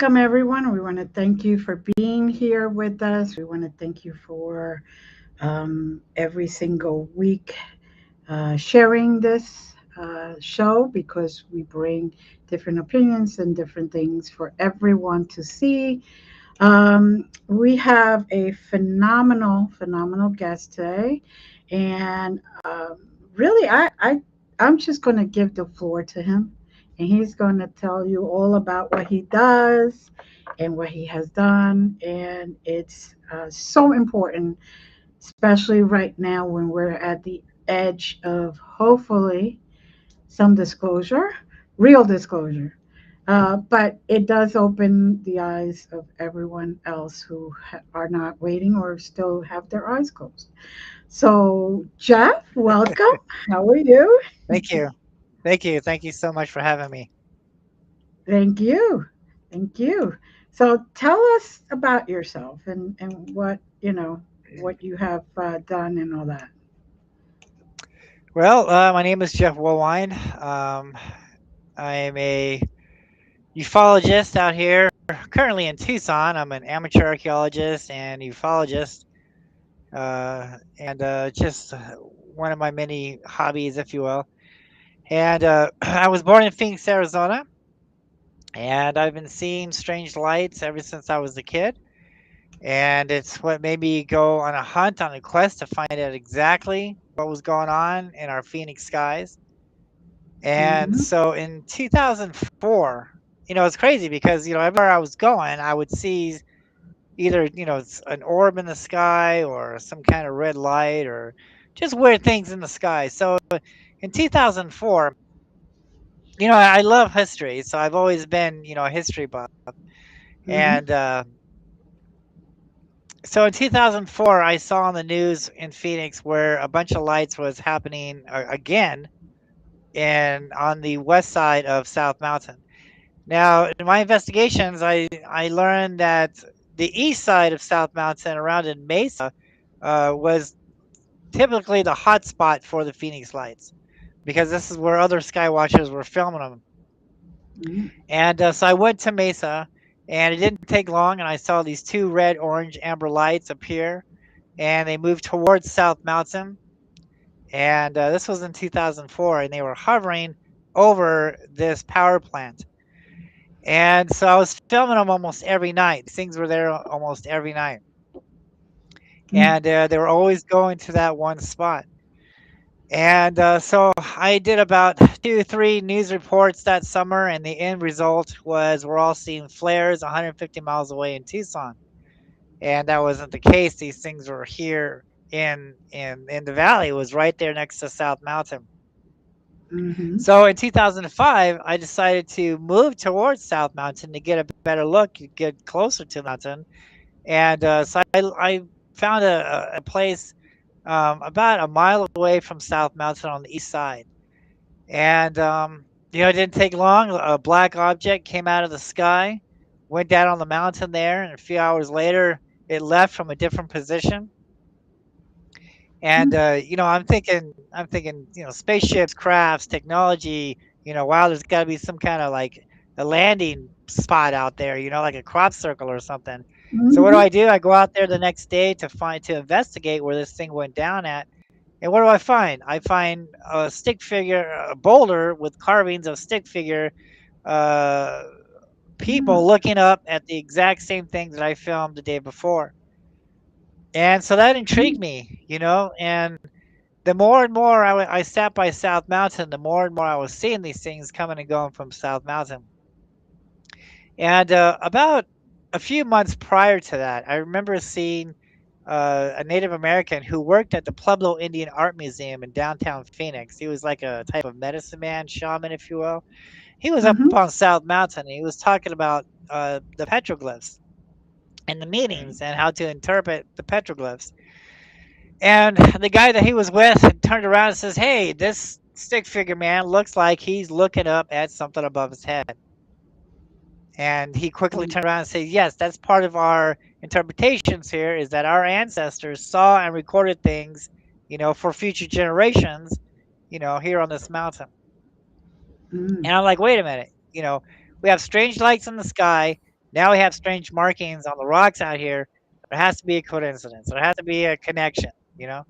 welcome everyone. We want to thank you for being here with us. We want to thank you for every single week sharing this show because we bring different opinions and different things for everyone to see. We have a phenomenal guest today, and really, I'm just going to give the floor to him, and he's going to tell you all about what he does and what he has done, and it's so important, especially right now when we're at the edge of hopefully some disclosure, real disclosure. But it does open the eyes of everyone else who are not waiting or still have their eyes closed. So, Jeff, welcome. How are you? Thank you. Thank you. Thank you so much for having me. Thank you. Thank you. So, tell us about yourself and what, what you have done and all that. Well, my name is Jeff Woolwine. I am a ufologist out here, currently in Tucson. I'm an amateur archaeologist and ufologist, and just one of my many hobbies, if you will. And I was born in Phoenix, Arizona, and I've been seeing strange lights ever since I was a kid. And it's what made me go on a hunt, on a quest to find out exactly what was going on in our Phoenix skies. And Hmm. so in 2004, it's crazy because, everywhere I was going, I would see either, an orb in the sky or some kind of red light or just weird things in the sky. So in 2004, I love history. So I've always been, a history buff. Hmm. And so in 2004, I saw on the news in Phoenix where a bunch of lights was happening again and on the west side of South Mountain. Now, in my investigations, I learned that the east side of South Mountain, around in Mesa, was typically the hot spot for the Phoenix lights because this is where other sky watchers were filming them. Hmm. And so I went to Mesa, and it didn't take long, and I saw these two red, orange, amber lights appear, and they moved towards South Mountain. And this was in 2004, and they were hovering over this power plant. And so I was filming them almost every night. These things were there almost every night. And they were always going to that one spot. And so I did about 2, 3 news reports that summer, and the end result was we're all seeing flares 150 miles away in Tucson. And that wasn't the case. These things were here in the valley. It was right there next to South Mountain. Hmm. So in 2005, I decided to move towards South Mountain to get a better look, get closer to the mountain. And so I found a place about a mile away from South Mountain on the east side. And, it didn't take long. A black object came out of the sky, went down on the mountain there, and a few hours later, it left from a different position. And I'm thinking, spaceships, crafts, technology. Wow, there's got to be some kind of like a landing spot out there. Like a crop circle or something. So what Hmm. do? I go out there the next day to investigate where this thing went down at. And what do I find? I find a stick figure, a boulder with carvings of stick figure, uh, people looking up at the exact same thing that I filmed the day before. And so that intrigued me, and the more and more I sat by South Mountain, the more and more I was seeing these things coming and going from South Mountain. And about a few months prior to that, I remember seeing a Native American who worked at the Pueblo Indian Art Museum in downtown Phoenix. He was like a type of medicine man, shaman, if you will. He was up Hmm. on South Mountain, and he was talking about the petroglyphs and the meanings and how to interpret the petroglyphs. And the guy that he was with turned around and says, "Hey, this stick figure man looks like he's looking up at something above his head." And he quickly turned around and said, "Yes, that's part of our interpretations here is that our ancestors saw and recorded things, for future generations, here on this mountain." Hmm. And I'm like, "Wait a minute, we have strange lights in the sky. Now we have strange markings on the rocks out here. There has to be a coincidence. There has to be a connection, you know.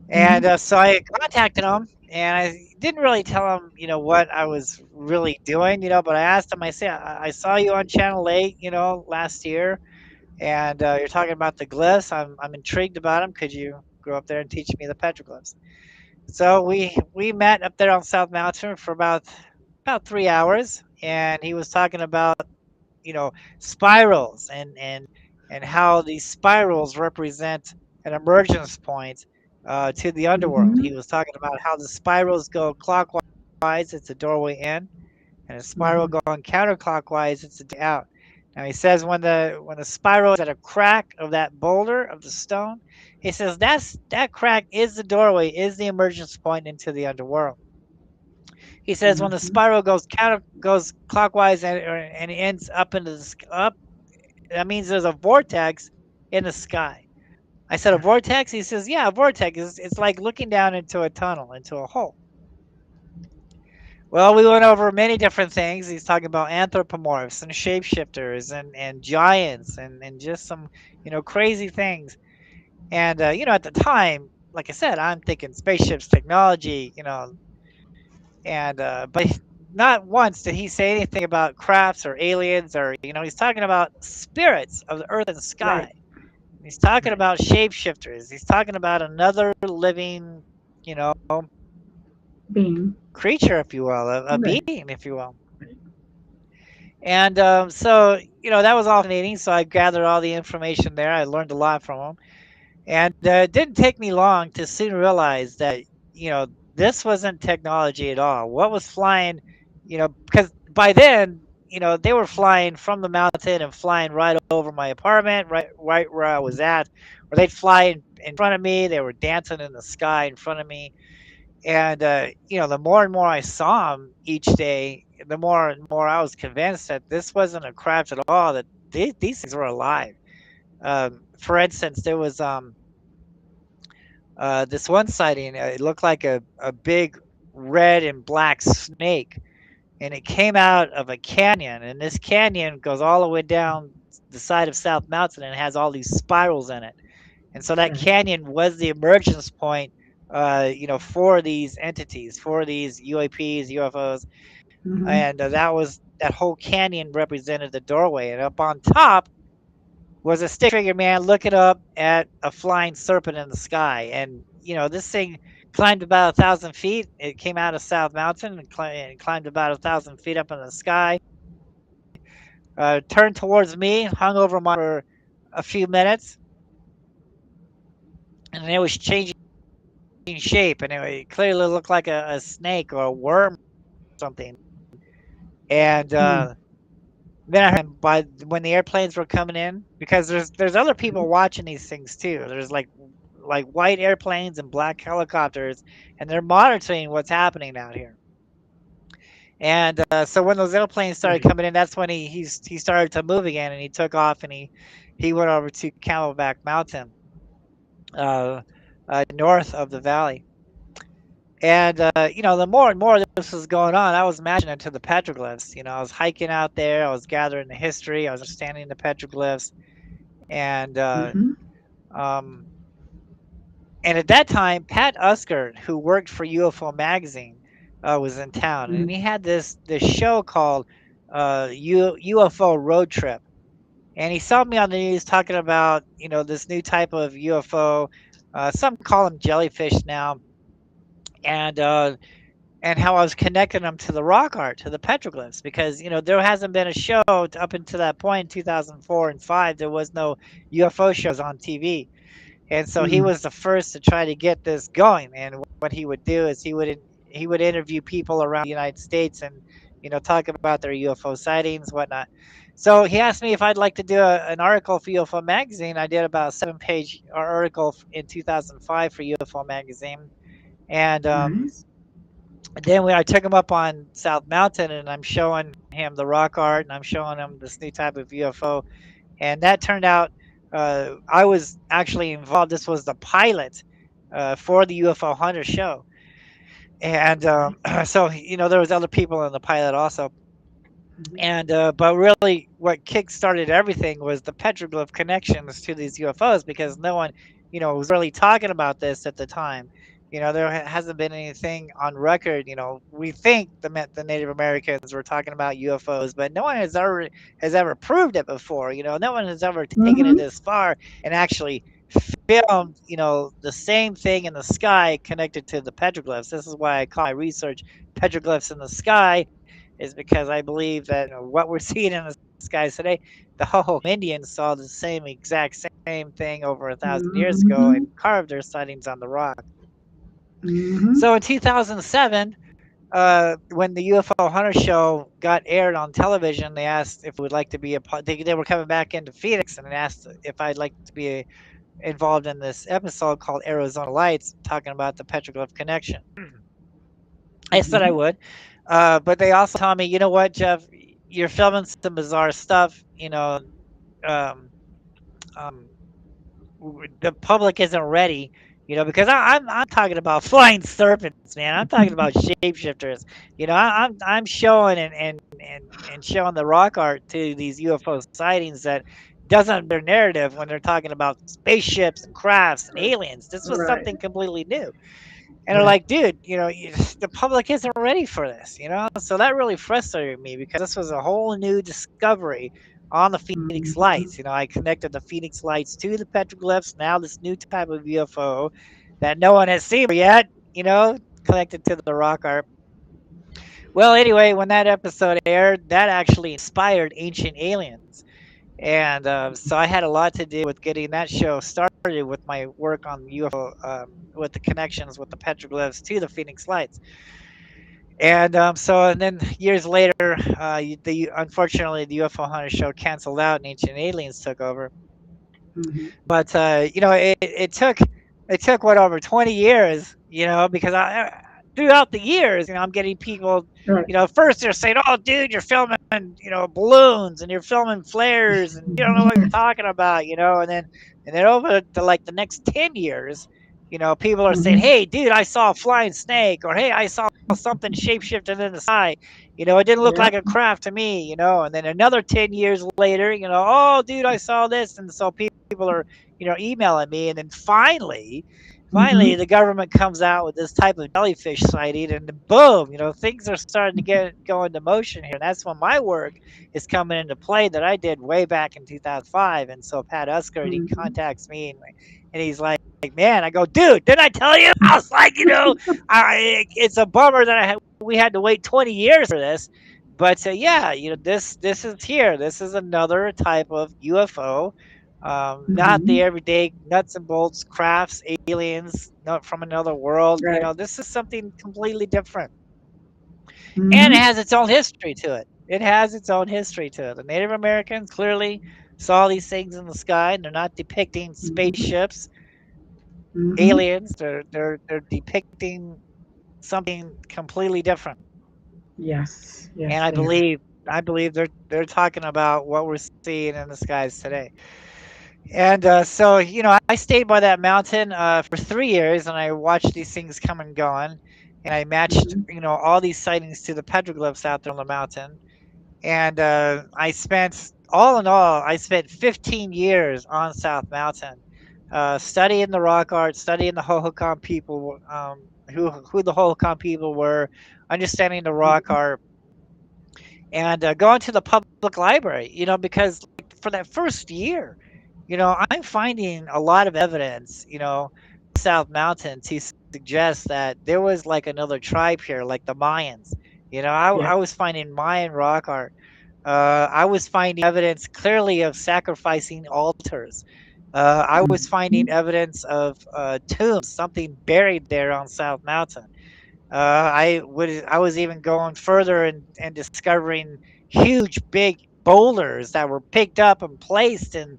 And Mhm. so I contacted him, and I didn't really tell him, what I was really doing, but I asked him. I said, I saw you on Channel 8, last year, and you're talking about the glyphs. I'm intrigued about them. Could you go up there and teach me the petroglyphs?" So we met up there on South Mountain for about 3 hours, and he was talking about spirals and how these spirals represent an emergence point to the underworld. He Mhm. was talking about how the spirals go clockwise, it's a doorway in, and a spiral Mhm. going counterclockwise, it's a doorway out. Now he says when the spiral is at a crack of that boulder of the stone, he says that crack is the doorway, is the emergence point into the underworld. He says when the Mhm. spiral goes clockwise and it ends up into up, that means there's a vortex in the sky. I said, a vortex? He says, yeah, a vortex. It's like looking down into a tunnel, into a hole. Well, we went over many different things. He's talking about anthropomorphs and shapeshifters and giants and just some, crazy things. And, at the time, like I said, I'm thinking spaceships, technology, and, but not once did he say anything about crafts or aliens or, he's talking about spirits of the earth and Right. sky. He's talking Right. about shapeshifters. He's talking about another living, you know, Being. creature, if you will, a Right. being, if you will. Right. And so, that was all fascinating. So I gathered all the information there. I learned a lot from him. And it didn't take me long to soon realize that, this wasn't technology at all. What was flying, because by then, they were flying from the mountain and flying right over my apartment, right where I was at, or they'd fly in front of me. They were dancing in the sky in front of me. And, the more and more I saw them each day, the more and more I was convinced that this wasn't a craft at all, that these things were alive. For instance, there was this one sighting. It looked like a big red and black snake, and it came out of a canyon. And this canyon goes all the way down the side of South Mountain and has all these spirals in it. And so that Right. canyon was the emergence point, for these entities, for these UAPs, UFOs, Mhm. and that whole canyon represented the doorway. And up on top was a stick-figured man looking up at a flying serpent in the sky. And this thing climbed about 1,000 feet. It came out of South Mountain and climbed about 1,000 feet up in the sky. Turned towards me, hung over my for a few minutes, and it was changing shape, and it clearly looked like a snake or a worm or something. And Mm. then I heard by when the airplanes were coming in, because there's other Mhm. people watching these things too. There's like white airplanes and black helicopters, and they're monitoring what's happening out here. And so when those airplanes started Right. coming in, that's when he started to move again, and he took off and he went over to Camelback Mountain, uh, north of the valley. And the more and more this was going on, I was matching it to the petroglyphs. I was hiking out there, I was gathering the history, I was understanding the petroglyphs, and Mhm. um, and at that time, Pat Uskert, who worked for UFO magazine, was in town, and Mhm. he had this show called UFO Road Trip. And he saw me on the news talking about this new type of UFO. Some call them jellyfish now, and and how I was connecting them to the rock art, to the petroglyphs, because there hasn't been a show up until that point in 2004 and 5. There was no UFO shows on TV, and so he Mm. was the first to try to get this going. And what he would do is he would interview people around the United States and talk about their UFO sightings, whatnot. So he asked me if I'd like to do an article for UFO magazine. I did about a 7-page article in 2005 for UFO magazine, and Nice. then I took him up on South Mountain, and I'm showing him the rock art, and I'm showing him this new type of UFO, and that turned out. I was actually involved. This was the pilot for the UFO Hunters show, and Okay. so there was other people in the pilot also. Mhm. And but really, what kick-started everything was the petroglyph connections to these UFOs because no one, was really talking about this at the time. There hasn't been anything on record. We think the Native Americans were talking about UFOs, but no one has ever proved it before. No one has ever taken it Mhm. this far and actually filmed, the same thing in the sky connected to the petroglyphs. This is why I call my research petroglyphs in the sky, is because I believe that what we're seeing in the skies today, the Hoho Indians saw the same exact same thing over 1,000 years ago Mhm. and carved their sightings on the rock. Mhm. So in 2007, when the UFO Hunter show got aired on television, they asked if we would like to be a part. They were coming back into Phoenix and asked if I'd like to be involved in this episode called Arizona Lights, talking about the petroglyph connection. I said I Mhm. would, but they also told me, you know what, Jeff, you're filming some bizarre stuff. Um, um, the public isn't ready. Because I'm talking about flying serpents, man. I'm talking about shapeshifters. I'm showing and showing the rock art to these UFO sightings that doesn't their narrative when they're talking about spaceships and crafts and aliens. This was Right. something completely new. And they're Right. like, dude, the public isn't ready for this, So that really frustrated me because this was a whole new discovery on the Phoenix Lights. Mhm. I connected the Phoenix Lights to the petroglyphs. Now this new type of UFO that no one has seen yet, connected to the rock art. Well, anyway, when that episode aired, that actually inspired Ancient Aliens. And so I had a lot to do with getting that show started with my work on UFO, with the connections with the petroglyphs to the Phoenix Lights. And then years later, unfortunately the UFO Hunter show canceled out and Ancient Aliens took over. Mhm. But it took what, over 20 years, because throughout the years, I'm getting people, Right. first they're saying, "Oh, dude, you're filming, balloons and you're filming flares and you don't know what you're talking about," and then over the like the next 10 years, people are saying, Mhm. "Hey, dude, I saw a flying snake," or "Hey, I saw something shapeshifting in the sky. It didn't look Yeah. like a craft to me," and then another 10 years later, "Oh, dude, I saw this," and so people are, emailing me, and then finally, Mhm. the government comes out with this type of jellyfish sighting, and then boom, things are starting to go into motion here, and that's when my work is coming into play that I did way back in 2005. And so Pat Uskert, he Mhm. contacts me, and he's like, "Man," I go, "Dude, didn't I tell you?" I was like, it's a bummer that we had to wait 20 years for this. But yeah, this is here. This is another type of UFO, not the Mhm. everyday nuts and bolts crafts, aliens, not from another world. Right. This is something completely different, and it Mhm. has its own history to it. It has its own history to it. The Native Americans clearly saw these things in the sky, and they're not depicting Mhm. spaceships, Mhm. aliens. They're depicting something completely different. Yes. And Yes, I they are. believe I believe they're talking about what we're seeing in the skies today. And so, I stayed by that mountain for 3 years, and I watched these things come and going, and I matched, Mhm. all these sightings to the petroglyphs out there on the mountain. And I spent, all in all, I spent 15 years on South Mountain, studying the rock art, studying the Hohokam people, who the Hohokam people were, understanding the rock Mhm. art, and going to the public library, because like for that first year, I'm finding a lot of evidence, South Mountain to suggest that there was like another tribe here, like the Mayans. I Yeah. was finding Mayan rock art. I was finding evidence clearly of sacrificing altars. I was finding Mhm. evidence of tombs, something buried there on South Mountain. I was even going further and discovering huge big boulders that were picked up and placed and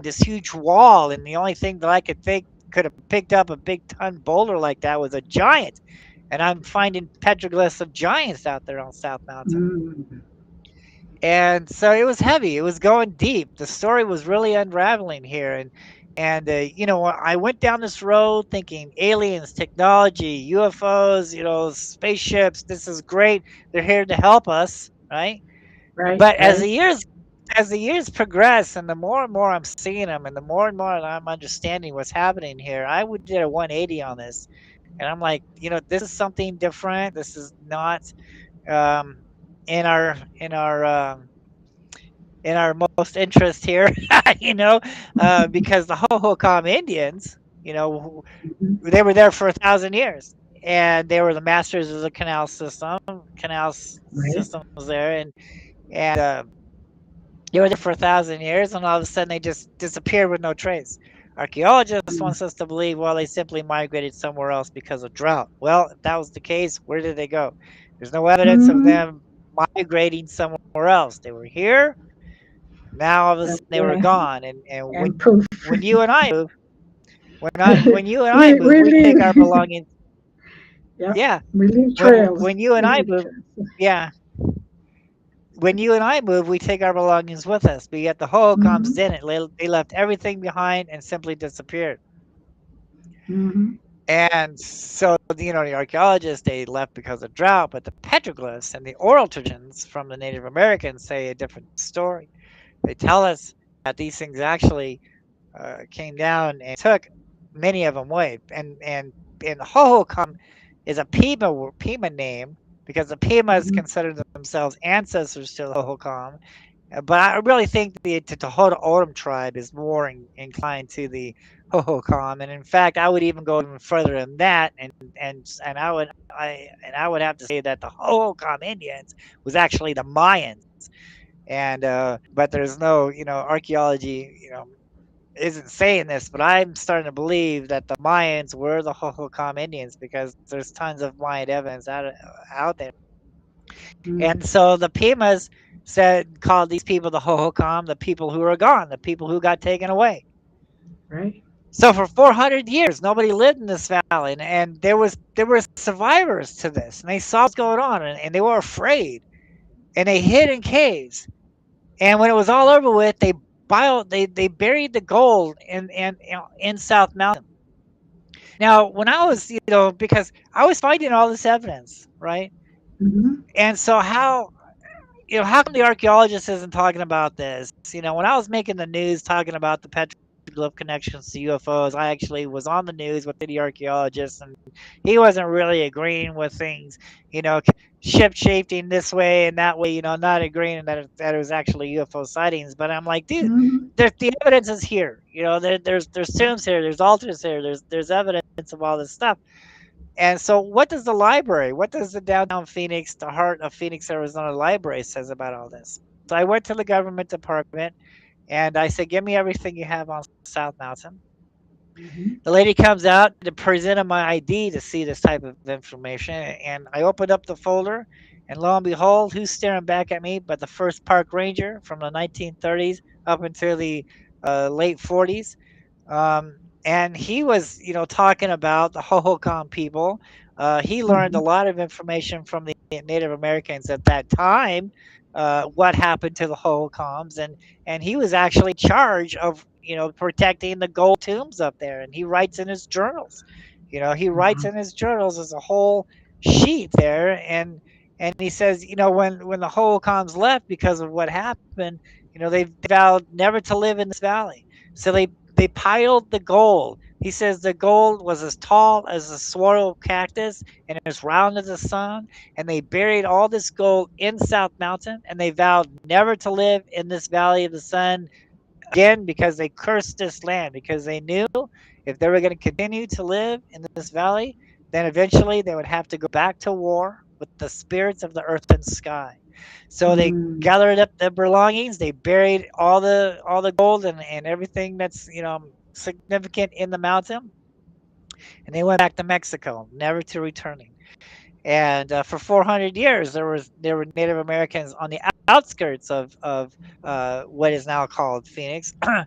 this huge wall. And the only thing that I could think could have picked up a big ton boulder like that was a giant. And I'm finding petroglyphs of giants out there on South Mountain. Mhm. And so it was heavy. It was going deep. The story was really unraveling here, and I went down this road thinking aliens, technology, UFOs, spaceships. This is great. They're here to help us, right? Right. But Right. as the years progress, and the more and more I'm seeing them, and the more and more I'm understanding what's happening here, I would did a 180 on this, and I'm like, this is something different. This is not um, in our in our um, in our most interest here, you know, because the Hohokam Indians, Mhm. they were there for 1,000 years, and they were the masters of the Right. systems there, and they were there for 1,000 years, and all of a sudden they just disappeared with no trace. Archaeologists Mm. wants us to believe, well, they simply migrated somewhere else because of drought. Well, if that was the case, where did they go? There's no evidence of Mhm. them migrating somewhere else. They were here. Now all of a That's sudden they were gone. And and proof. when you and I move, when you and I move, We we take our leave. belongings. Yep. Yeah, We leave when trails. when you and We I leave move, trails. yeah, when you and I move, we take our belongings with us. But yet the Hohokams Mhm. didn't. They left everything behind and simply disappeared. Mhm. And so, the archaeologists, they left because of drought, but the petroglyphs and the oral traditions from the Native Americans say a different story. They tell us that these things actually came down and took many of them away. And Hohokam is a Pima name because the Pimas Mhm. consider themselves ancestors to the Hohokam. But I really think the Tohono O'odham tribe is more inclined to the Hohokam, and in fact, I would even go even further than that, and I would have to say that the Hohokam Indians was actually the Mayans, and but there's no archaeology isn't saying this, but I'm starting to believe that the Mayans were the Hohokam Indians because there's tons of Mayan evidence out there. Mm. And so the Pimas called these people the Hohokam, the people who are gone, the people who got taken away. Right. So for 400 years, nobody lived in this valley, and there were survivors to this, and they saw what's going on, and they were afraid, and they hid in caves. And when it was all over with, they buried the gold in South Mountain. Now, when I was, because I was finding all this evidence, right? Mhm. And so how come the archaeologist isn't talking about this? When I was making the news talking about the petroglyph connections to UFOs, I actually was on the news with the archaeologist, and he wasn't really agreeing with things, you know, ship shaping this way and that way, not agreeing that it was actually UFO sightings. But I'm like, dude, Mhm. the evidence is here. There's tombs here, there's altars here, there's evidence of all this stuff. And so, what does the library, what does the downtown Phoenix, the heart of Phoenix, Arizona library says about all this? So I went to the government department and I said, give me everything you have on South Mountain. Mhm. The lady comes out to present my ID to see this type of information. And I opened up the folder, and lo and behold, who's staring back at me but the first park ranger from the 1930s up until the late 40s. And he was, talking about the Hohokam people. He learned a Mhm. lot of information from the Native Americans at that time, what happened to the Hohokams, and he was actually in charge of, protecting the gold tombs up there. And he writes in his journals, he writes Wow. in his journals as a whole sheet there, and he says, when the Hohokams left because of what happened, they vowed never to live in this valley. So they piled the gold. He says the gold was as tall as a saguaro cactus and as round as the sun. And they buried all this gold in South Mountain, and they vowed never to live in this valley of the sun again because they cursed this land, because they knew if they were going to continue to live in this valley, then eventually they would have to go back to war with the spirits of the earth and sky. So they Mm. gathered up their belongings, they buried all the gold and everything that's significant in the mountain, and they went back to Mexico, never to returning. And for 400 years, there were Native Americans on the outskirts of what is now called Phoenix, Mhm.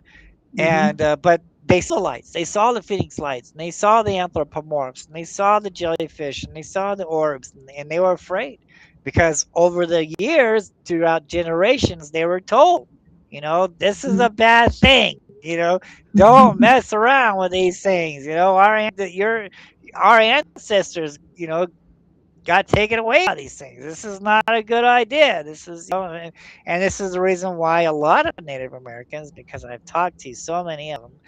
and but they saw the lights. They saw the Phoenix lights, and they saw the anthropomorphs, and they saw the jellyfish, and they saw the orbs, and they were afraid because over the years, throughout generations, they were told, this is a bad thing. Don't Mhm. mess around with these things. Our ancestors, got taken away by these things. This is not a good idea. This is, and this is the reason why a lot of Native Americans, because I've talked to so many of them,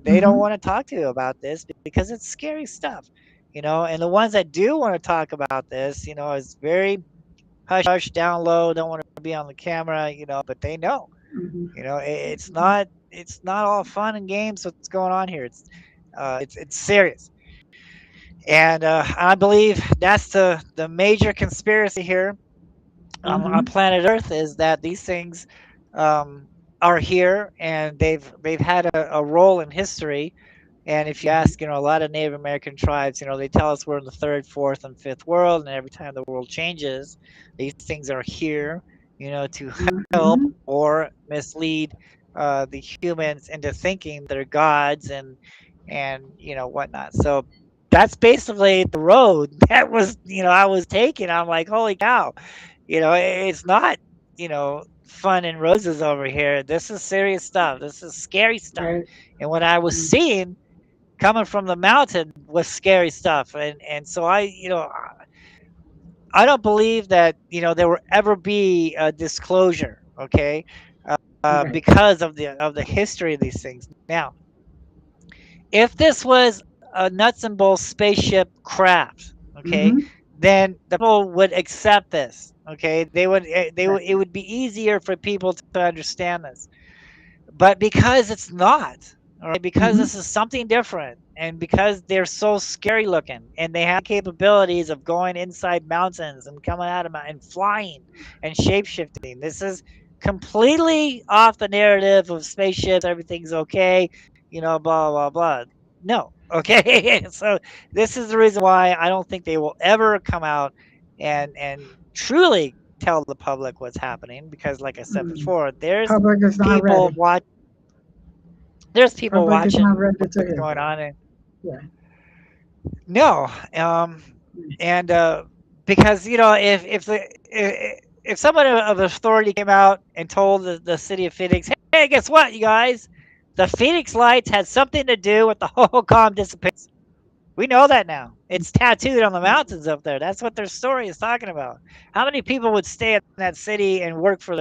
they don't Mhm. want to talk to you about this because it's scary stuff, and the ones that do want to talk about this, is very hush, down low, don't want to be on the camera, but they know, Mhm. it's not all fun and games what's going on here. It's serious. And I believe that's the major conspiracy here on Mhm. planet Earth is that these things are here and they've had a role in history. And if you Mhm. ask, a lot of Native American tribes, they tell us we're in the third, fourth, and fifth world, and every time the world changes, these things are here, to help Mhm. or mislead the humans into thinking they're gods and whatnot. So that's basically the road that was I was taking. I'm like, holy cow, it's not fun and roses over here. This is serious stuff. This is scary stuff. Right. And what I was Mm. seeing coming from the mountain was scary stuff. And so I don't believe that there will ever be a disclosure. Okay. Right. Because of the history of these things. Now, if this was a nuts and bolts spaceship craft, okay, Mhm. then the people would accept this. Okay, Right. it would be easier for people to understand this. But because it's not, all right, because Mhm. this is something different, and because they're so scary looking, and they have capabilities of going inside mountains and coming out of and flying and shape shifting, this is completely off the narrative of spaceships. Everything's okay, blah blah blah. No, okay. So this is the reason why I don't think they will ever come out and truly tell the public what's happening because, like I said Mm. before, Public is not people ready. watch there's people Public is not watching ready to what's hear going that. on, and Yeah. no, Mm. and because if someone of authority came out and told the city of Phoenix, hey, guess what, you guys, the Phoenix Lights had something to do with the Holocom disappearance. We know that now. It's tattooed on the Mhm. mountains up there. That's what their story is talking about. How many people would stay in that city and work for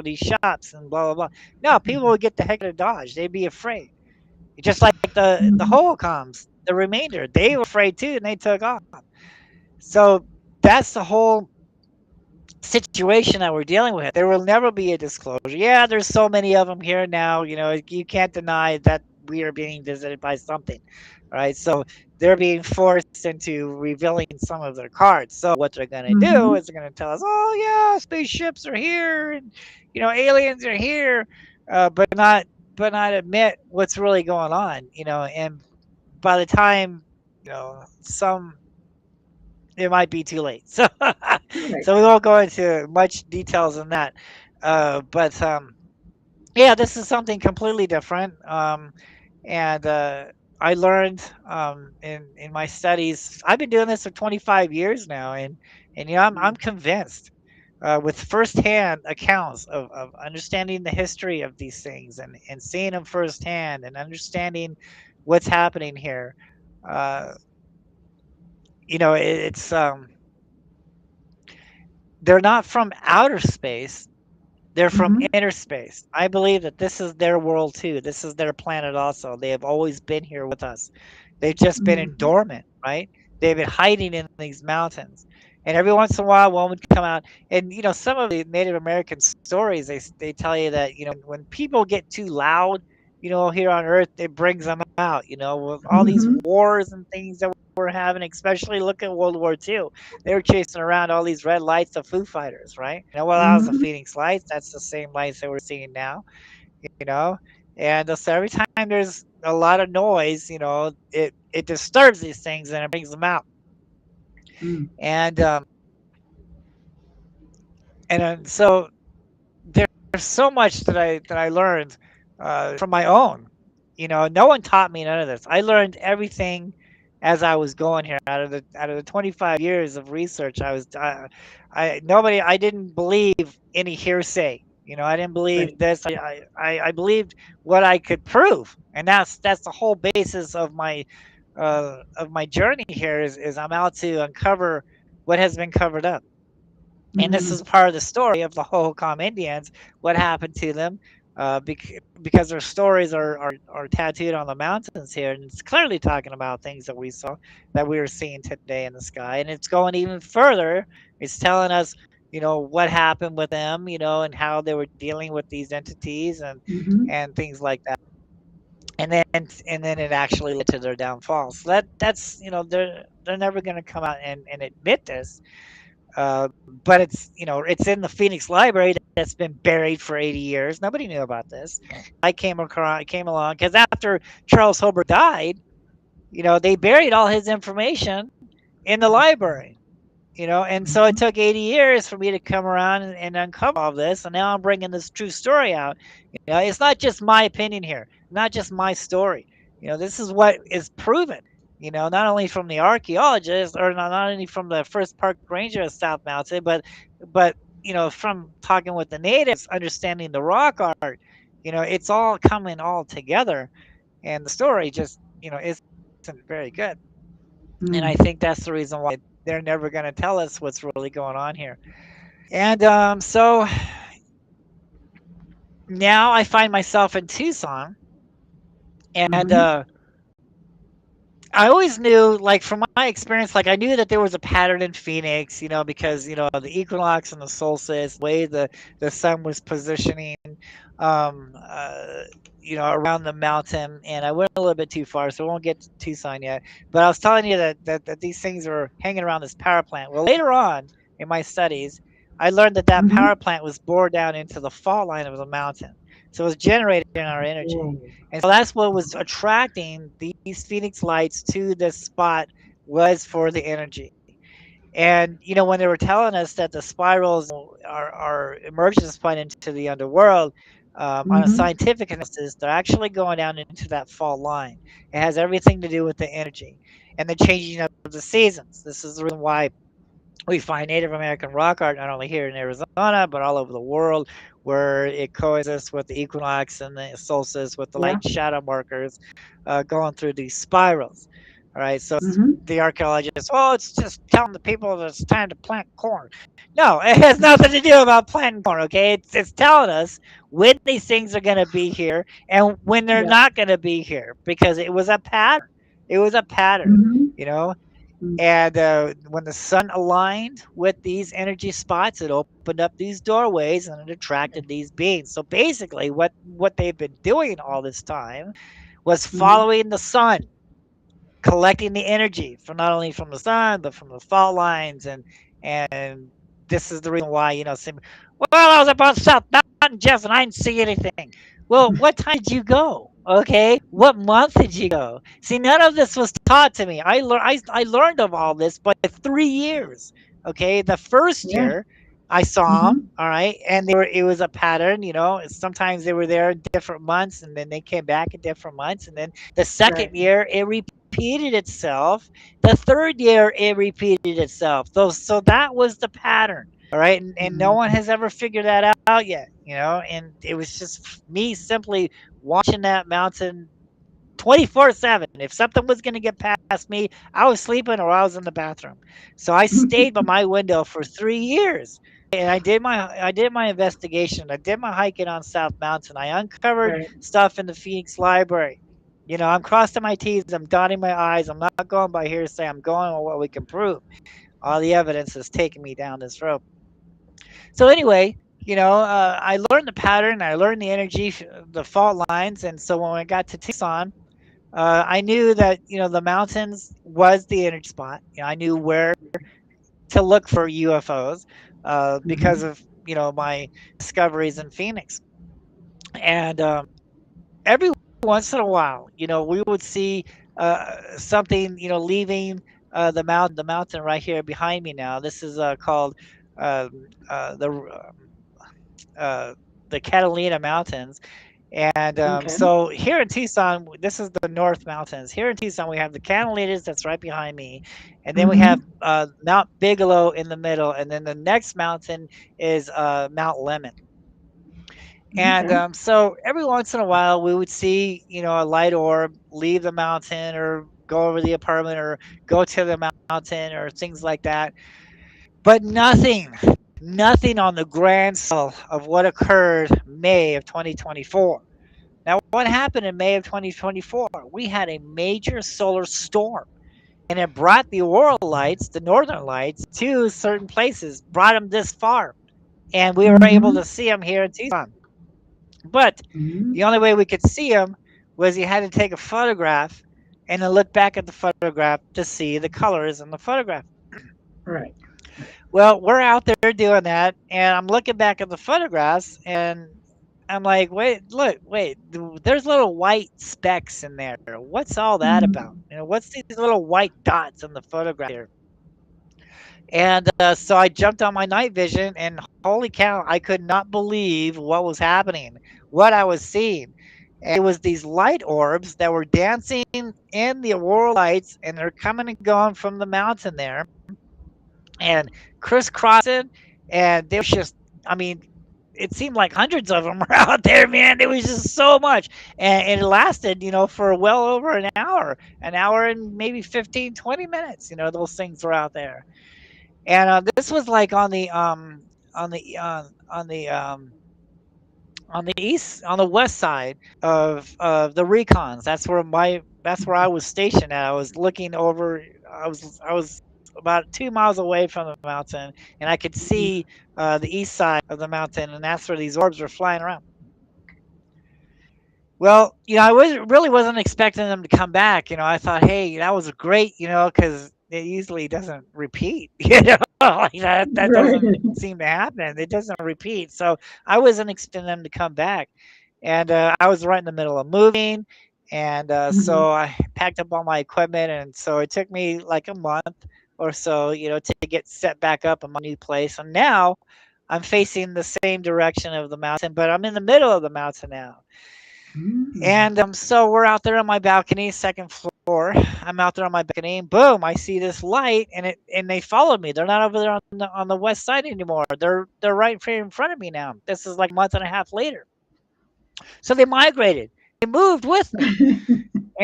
these shops and blah blah blah? No, people would get the heck out of Dodge. They'd be afraid. Just like the Mhm. holocoms, the remainder, they were afraid too, and they took off. So that's the whole situation that we're dealing with. There will never be a disclosure. Yeah, there's so many of them here now. You can't deny that we are being visited by something, right? So they're being forced into revealing some of their cards. So what they're going to do Mhm. is they're going to tell us, oh yeah, spaceships are here, and aliens are here, but not admit what's really going on. And by the time some it might be too late. So Right. so we won't go into much details on that. But yeah, this is something completely different. And I learned in my studies. I've been doing this for 25 years now, and I'm Mm. convinced with firsthand accounts of understanding the history of these things and seeing them firsthand and understanding what's happening here. Uh, it's they're not from outer space. They're from Mhm. inner space. I believe that this is their world too. This is their planet also. They have always been here with us. They've just been in Mhm. dormant, right? They've been hiding in these mountains. And every once in a while, one would come out. And, some of the Native American stories, they tell you that, when people get too loud, here on Earth, it brings them out, with all these Mhm. wars and things that we're having, especially look at World War II. They were chasing around all these red lights of Foo Fighters, right? Well, that was the Mhm. Phoenix Lights. That's the same lights that we're seeing now, you know. And so every time there's a lot of noise, it disturbs these things and it brings them out. Mm. And so there's so much that I learned from my own. No one taught me none of this. I learned everything as I was going here. Out of the 25 years of research, I didn't believe any hearsay. I didn't believe Right. this. I believed what I could prove, and that's the whole basis of my journey here is I'm out to uncover. what has been covered up. And this Mm. is part of the story of the Hohokam Indians, what happened to them, because their stories are tattooed on the mountains here, and it's clearly talking about things that we saw, that we are seeing today in the sky, and it's going even further. It's telling us, what happened with them, and how they were dealing with these entities Mhm. and things like that. And then it actually led to their downfall. So that's they're never going to come out and admit this, but it's in the Phoenix Library that's been buried for 80 years. Nobody knew about this. I came along because after Charles Holbrook died, they buried all his information in the library. And so it Mhm. took 80 years for me to come around and uncover all this, and now I'm bringing this true story out. It's not just my opinion here, not just my story. This is what is proven. Not only from the archaeologists, or not only from the first park ranger of South Mountain, but from talking with the natives, understanding the rock art. It's all coming all together, and the story just isn't very good. And I Mm. think that's the reason why they're never going to tell us what's really going on here. And so now I find myself in Tucson, and Mhm. I always knew, like from my experience, like I knew that there was a pattern in Phoenix, because the equinox and the solstice, the way the sun was positioning, um, uh, around the mountain, and I went a little bit too far, so I won't get to Tucson yet. But I was telling you that these things were hanging around this power plant. Well, later on in my studies, I learned that that Mhm. power plant was bored down into the fault line of the mountain, so it was generating our energy. Oh. And so that's what was attracting these Phoenix lights to this spot, was for the energy. And when they were telling us that the spirals are emergence point into the underworld, on a Mhm. scientific analysis, they're actually going down into that fault line. It has everything to do with the energy and the changing of the seasons. This is the reason why we find Native American rock art not only here in Arizona, but all over the world, where it coexists with the equinox and the solstice, with the Yeah. light shadow markers going through these spirals. All right, so Mhm. the archaeologists, oh, it's just telling the people that it's time to plant corn. No, it has nothing to do about planting corn. Okay, it's telling us when these things are going to be here and when they're Yeah. not going to be here, because it was a pattern. It was a pattern. Mhm. You know, Mm. and when the sun aligned with these energy spots, it opened up these doorways and it attracted these beings. So basically, what they've been doing all this time was Mhm. following the sun, collecting the energy from not only from the sun but from the fault lines. And this is the reason why, well, I was up on South Mountain, Jeff, and I didn't see anything. Well, what time did you go? Okay, what month did you go? See, none of this was taught to me. I learned of all this by 3 years. Okay, the first Yeah. year I saw them, Mhm. all right, and it was a pattern. Sometimes they were there in different months, and then they came back in different months, and then the second Right. year it repeated itself. The third year it repeated itself. So that was the pattern. All right. And no one Mhm. has ever figured that out yet, and it was just me simply watching that mountain 24/7. If something was going to get past me, I was sleeping or I was in the bathroom. So I stayed by my window for 3 years. And I did my investigation. I did my hiking on South Mountain. I uncovered Right. stuff in the Phoenix Library. I'm crossing my T's. I'm dotting my I's. I'm not going by hearsay. I'm going on what we can prove. All the evidence is taking me down this road. So anyway, I learned the pattern. I learned the energy, the fault lines, and so when I got to Tucson, I knew that the mountains was the energy spot. I knew where to look for UFOs, because Mhm. of my discoveries in Phoenix. And every once in a while, we would see something leaving the mountain right here behind me. Now this is called um, uh, the uh, the Catalina Mountains. And Okay. so here in Tucson, this is the North Mountains. Here in Tucson, we have the Catalinas that's right behind me, and then we have Mhm. Mount Bigelow in the middle, and then the next mountain is Mount Lemon. And Okay. so every once in a while, we would see a light orb leave the mountain or go over the apartment or go to the mountain or things like that. but nothing on the grand scale of what occurred May of 2024. Now, what happened in May of 2024? We had a major solar storm, and it brought the auroral lights, the northern lights, to certain places, brought them this far, and we were able Mm-hmm. to see them here in Tucson. But Mm-hmm. the only way we could see them was you had to take a photograph and then look back at the photograph to see the colors in the photograph. Right. Right. Well, we're out there doing that, and I'm looking back at the photographs, and I'm like, wait, look, wait, there's little white specks in there. What's all that about? Mm-hmm. What's these little white dots in the photograph here? And so I jumped on my night vision, and holy cow, I could not believe what was happening, what I was seeing. And it was these light orbs that were dancing in the auroral lights, and they're coming and going from the mountain there and crisscrossing. And there was just, I mean, it seemed like hundreds of them were out there, man. It was just so much. And it lasted, for well over an hour and maybe 15, 20 minutes. Those things were out there. And this was like on the on the on the east, on the west side of the recons. That's where I was stationed at. I was looking over. I was about 2 miles away from the mountain, and I could see the east side of the mountain, and that's where these orbs were flying around. Well, really wasn't expecting them to come back. I thought, hey, that was great, because it usually doesn't repeat. Like that Right. doesn't seem to happen. It doesn't repeat. So I wasn't expecting them to come back, and I was right in the middle of moving, and Mm-hmm. so I packed up all my equipment, and so it took me like a month or so, to get set back up in my new place. And now I'm facing the same direction of the mountain, but I'm in the middle of the mountain now. Mm-hmm. And so we're out there on my balcony, second floor. I'm out there on my balcony, and boom, I see this light, and they followed me. They're not over there on the west side anymore. They're right here in front of me now. This is like a month and a half later. So they migrated. They moved with me,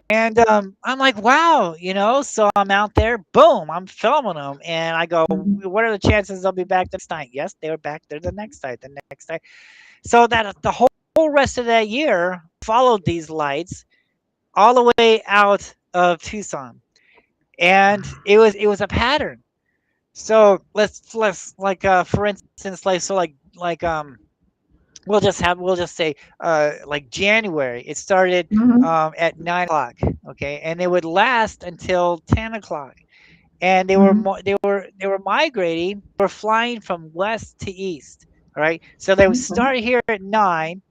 and I'm like, wow, So I'm out there, boom, I'm filming them, and I go, Mm-hmm. what are the chances they'll be back the next night? Yes, they were back there the next night, the next night. So that the whole rest of that year followed these lights all the way out of Tucson, and it was a pattern. So let's like for instance, like we'll just say like January. It started Mm-hmm. at 9 o'clock, okay, and it would last until 10 o'clock. And Mm-hmm. they were migrating. They were flying from west to east. All right, so they would Okay. start here at 9,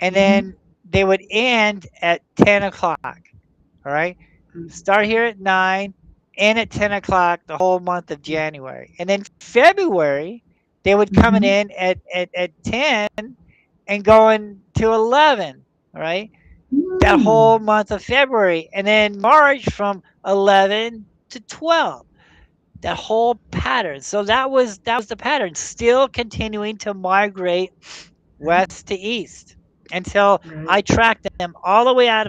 and Mm-hmm. then they would end at 10 o'clock. All right. Start here at 9, end at 10 o'clock the whole month of January. And then February, they would coming Mm-hmm. in at 10 and going to 11. All right. That Mm. whole month of February. And then March from 11 to 12. That whole pattern. So that was the pattern, still continuing to migrate west to east until Right. I tracked them all the way out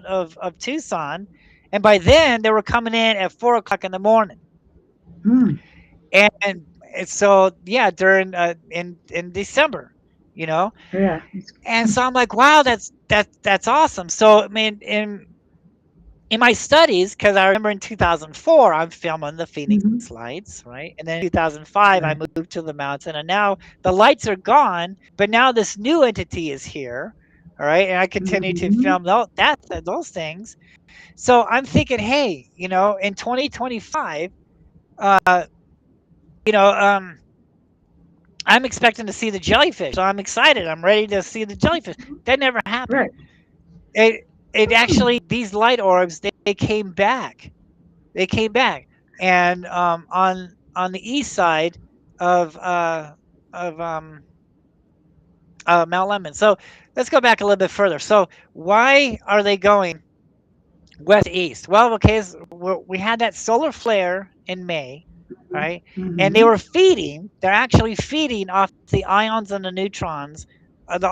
of Tucson. And by then they were coming in at 4 o'clock in the morning. Mm. And so yeah, during in December, you know. Yeah. And so I'm like, wow, that's awesome. So I mean, in my studies, because I remember in 2004, I'm filming the Phoenix Mm-hmm. lights, right? And then in 2005, I Right. moved to the mountain, and now the lights are gone, but now this new entity is here, all right? And I continue to Mm-hmm. film those things. So I'm thinking, hey, in 2025, uh, you know, um, I'm expecting to see the jellyfish. So I'm excited. I'm ready to see the jellyfish. That never happened. Right. It it Mm. actually, these light orbs, they came back. They came back, and on the east side of of um, Mount Lemon. So let's go back a little bit further. So why are they going west east? Well, okay, we had that solar flare in May, right? And they Mm-hmm. were feeding. They're actually feeding off the ions and the neutrons,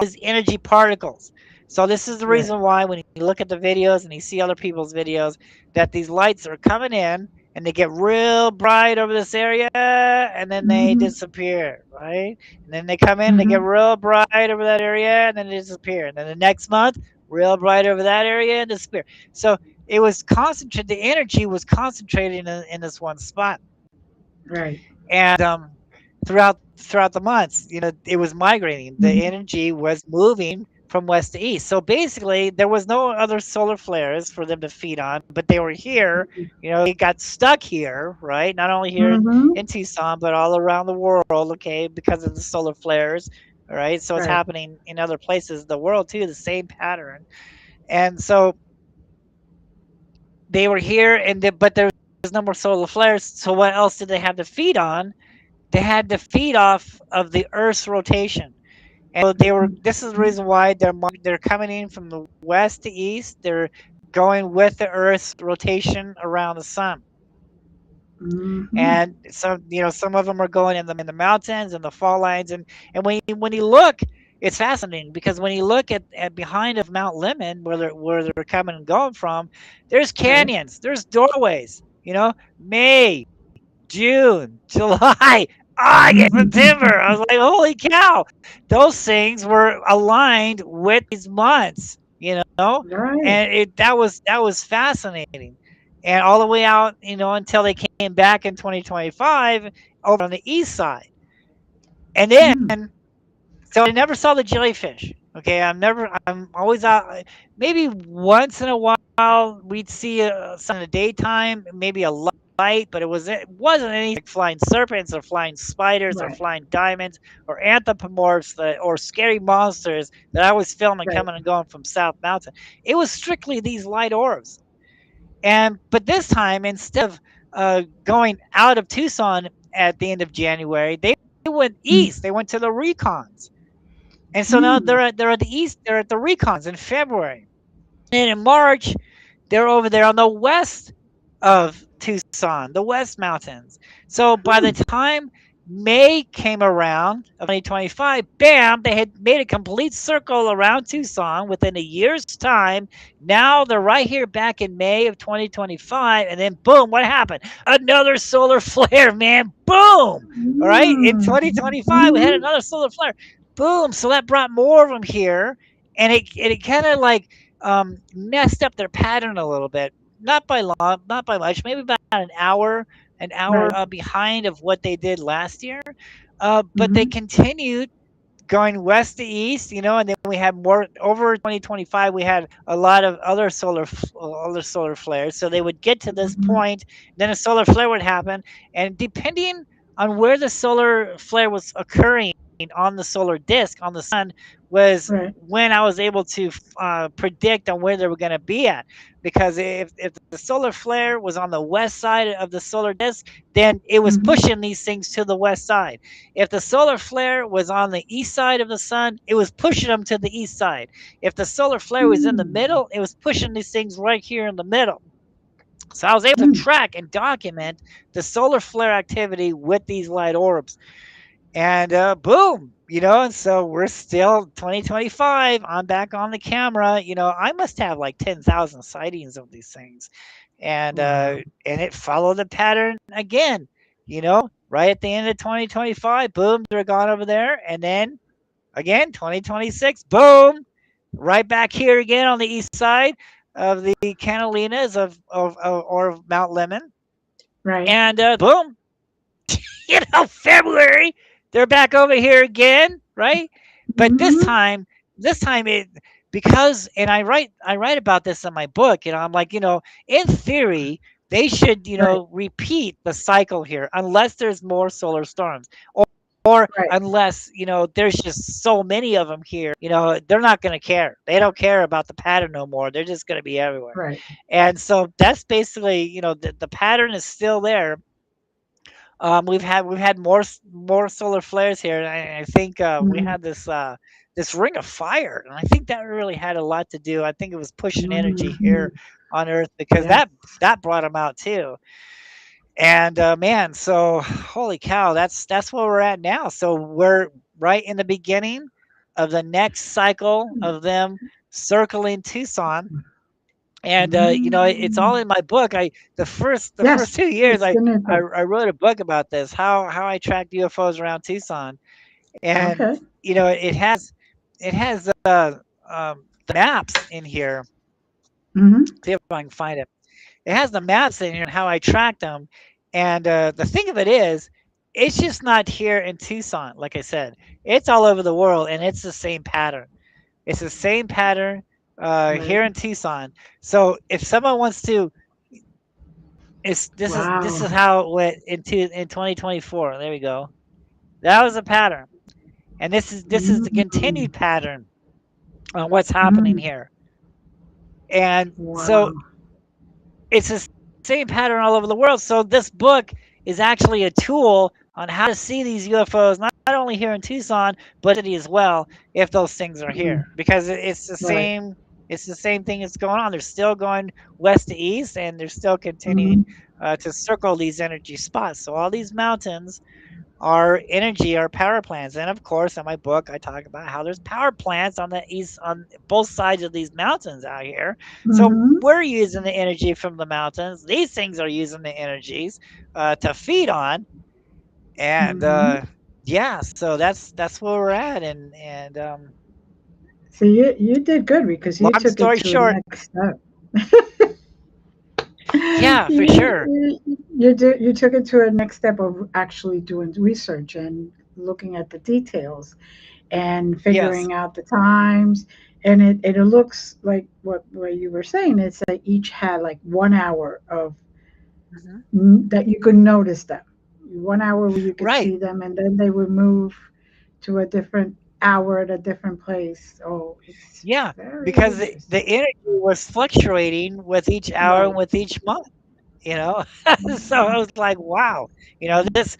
these energy particles. So this is the Right. reason why when you look at the videos and you see other people's videos, that these lights are coming in and they get real bright over this area, and then they Mhm. disappear, right? And then they come in, they get Mhm. real bright over that area, and then they disappear. And then the next month, real bright over that area and disappear. So it was concentrated. The energy was concentrated in this one spot, Right. and throughout the months, it was migrating. The Mhm. energy was moving from west to east. So basically, there was no other solar flares for them to feed on, but they were here. They got stuck here, right? Not only here Mhm. in Tucson, but all around the world. Okay, because of the solar flares. All right, so it's Right. happening in other places, the world too, the same pattern. And so they were here, but there was no more solar flares. So what else did they have to feed on? They had to feed off of the Earth's rotation. And so they were. This is the reason why they're coming in from the west to east. They're going with the Earth's rotation around the sun. Mhm. And some of them are going in the mountains and the fall lines. And when you look, it's fascinating because when you look at behind of Mount Lemon, where they're coming and going from, there's Right. canyons, there's doorways. May, June, July, August, September. I was like, holy cow, those things were aligned with these months, Right. and that was fascinating. And all the way out, until they came back in 2025 over on the east side. And Mm. then, so I never saw the jellyfish. Okay, I'm always out. Maybe once in a while we'd see some in the daytime, maybe a light, but it wasn't anything like flying serpents or flying spiders or Right. flying diamonds or anthropomorphs or scary monsters that I was filming Right. coming and going from South Mountain. It was strictly these light orbs. But this time, instead of going out of Tucson at the end of January, they went Mm. east. They went to the recons, and so now Mm. they're at the east. They're at the recons in February, and in March they're over there on the west of Tucson, the West Mountains. So by the Mm. time May came around of 2025, bam, they had made a complete circle around Tucson within a year's time. Now they're right here back in May of 2025, and then boom, what happened? Another solar flare, man. Boom. All right. In Mm. 2025, we had Mhm. another solar flare. Boom. So that brought more of them here. And it kind of like messed up their pattern a little bit. Not by long, not by much, maybe about an hour Right. behind of what they did last year. But they Mhm. continued going west to east, and then we had more over 2025. We had a lot of other solar flares. So they would get to this Mhm. point, then a solar flare would happen, and depending on where the solar flare was occurring on the solar disk on the sun was Right. when I was able to predict on where they were going to be at. Because if the solar flare was on the west side of the solar disk, then it was Mhm. pushing these things to the west side. If the solar flare was on the east side of the sun, it was pushing them to the east side. If the solar flare was in the Mm. middle, it was pushing these things right here in the middle. So I was able to Mm. track and document the solar flare activity with these light orbs. And boom, and so we're still 2025. I'm back on the camera. I must have like 10,000 sightings of these things. Wow. And it followed the pattern again, right at the end of 2025, boom, they're gone over there. And then again, 2026, boom, right back here again on the east side of the Catalinas or Mount Lemon. Right. And boom, February, they're back over here again, right? But Mhm. this time it because and I write about this in my book, I'm like, in theory, they should, Right. repeat the cycle here unless there's more solar storms. Or Right. unless, there's just so many of them here, they're not going to care. They don't care about the pattern no more. They're just going to be everywhere. Right. And so that's basically, the pattern is still there. We've had more solar flares here, and I think we Mhm. had this ring of fire, and I think that really had a lot to do. I think it was pushing energy Mhm. here on Earth because Yeah. that brought them out too. And man, so holy cow, that's where we're at now. So we're right in the beginning of the next cycle of them circling Tucson, And it's all Mm. in my book. The first Yes, 2 years, it's I in your I, book. I wrote a book about this, how I tracked UFOs around Tucson, and Okay. it has the maps in here. Mm-hmm. See if I can find it. It has the maps in here and how I tracked them. And the thing of it is, it's just not here in Tucson. Like I said, it's all over the world, and it's the same pattern. It's the same pattern Right. here in Tucson. So if someone wants to, this is Wow. how it went in 2024. There we go. That was a pattern, and this is the Mm. continued pattern on what's happening Mm. here. And so Wow. it's the same pattern all over the world. So this book is actually a tool on how to see these UFOs, not only here in Tucson, but city as well, if those things are Mm. here, because it's the Right. same. It's the same thing that's going on. They're still going west to east, and they're still continuing Mm-hmm. to circle these energy spots. So all these mountains our energy, our power plants. And of course, in my book, I talk about how there's power plants on the east, on both sides of these mountains out here. So Mm-hmm. we're using the energy from the mountains. These things are using the energies to feed on. And Mm-hmm. yeah, so that's where we're at. And So you did good because you long took it story to a short, next step. yeah, for you, sure. you took it to a next step of actually doing research and looking at the details and Yes. figuring out the times. And it looks like what you were saying is that each had like 1 hour of Hmm. that you could notice them. 1 hour where you could Right. see them, and then they would move to a different hour at a different place. Oh, it's Yeah, very because the interesting. energy was fluctuating with each hour and Right. with each month. you know so I was like, wow, this,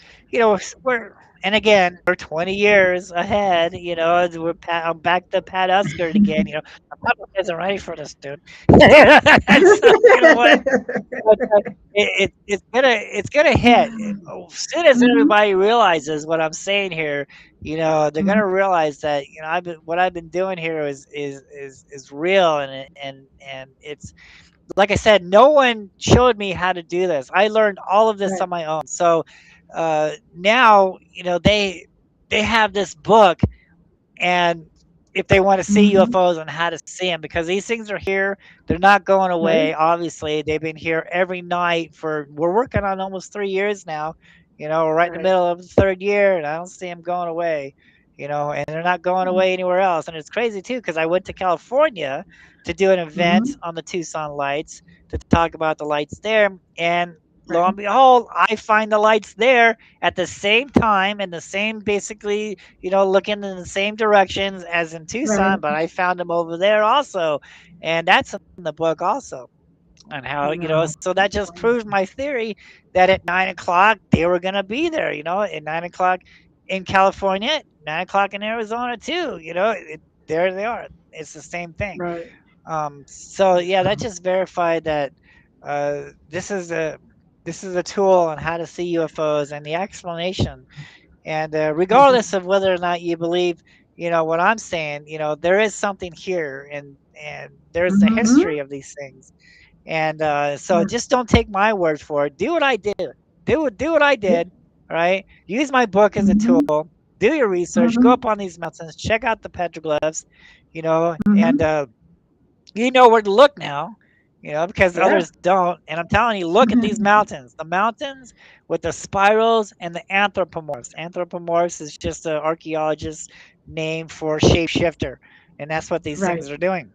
we're, and again, we're 20 years ahead. I'm back to Pat Uskert again. The public isn't ready for this, dude. So you know what, but it's gonna hit. As soon as Mhm. everybody realizes what I'm saying here, they're Mhm. gonna realize that, what I've been doing here is real, and it's, like I said, no one showed me how to do this. I learned all of this Right. on my own. So now, they have this book, and if they want to see Mhm. UFOs and how to see them, because these things are here, they're not going Right. away. Obviously, they've been here every night we're working on almost 3 years now. We're right in the Right. middle of the third year, and I don't see them going away. And they're not going away anywhere else. And it's crazy too, because I went to California to do an event Mhm. on the Tucson lights to talk about the lights there, and lo Right. and behold, I find the lights there at the same time and the same, basically, looking in the same directions as in Tucson, Right. but I found them over there also. And that's in the book also. And how, No. so that just proves my theory that at 9 o'clock they were going to be there, at 9 o'clock in California, 9 o'clock in Arizona too, there they are. It's the same thing. Right. So yeah, that just verified that this is a tool on how to see UFOs and the explanation. And regardless of whether or not you believe, what I'm saying, there is something here, and there's a Mhm. history of these things. And so Yes. just don't take my word for it. Do what I did. Do what I Yeah. did. All right. Use my book as a Mhm. tool. Do your research. Go Mhm. up on these mountains. Check out the petroglyphs. And Mhm. you know where to look now, because Yeah. others don't. And I'm telling you, look at these mountains. The mountains with the spirals and the anthropomorphs. Anthropomorphs is just an archaeologist's name for shapeshifter, and that's what these Right. things are doing.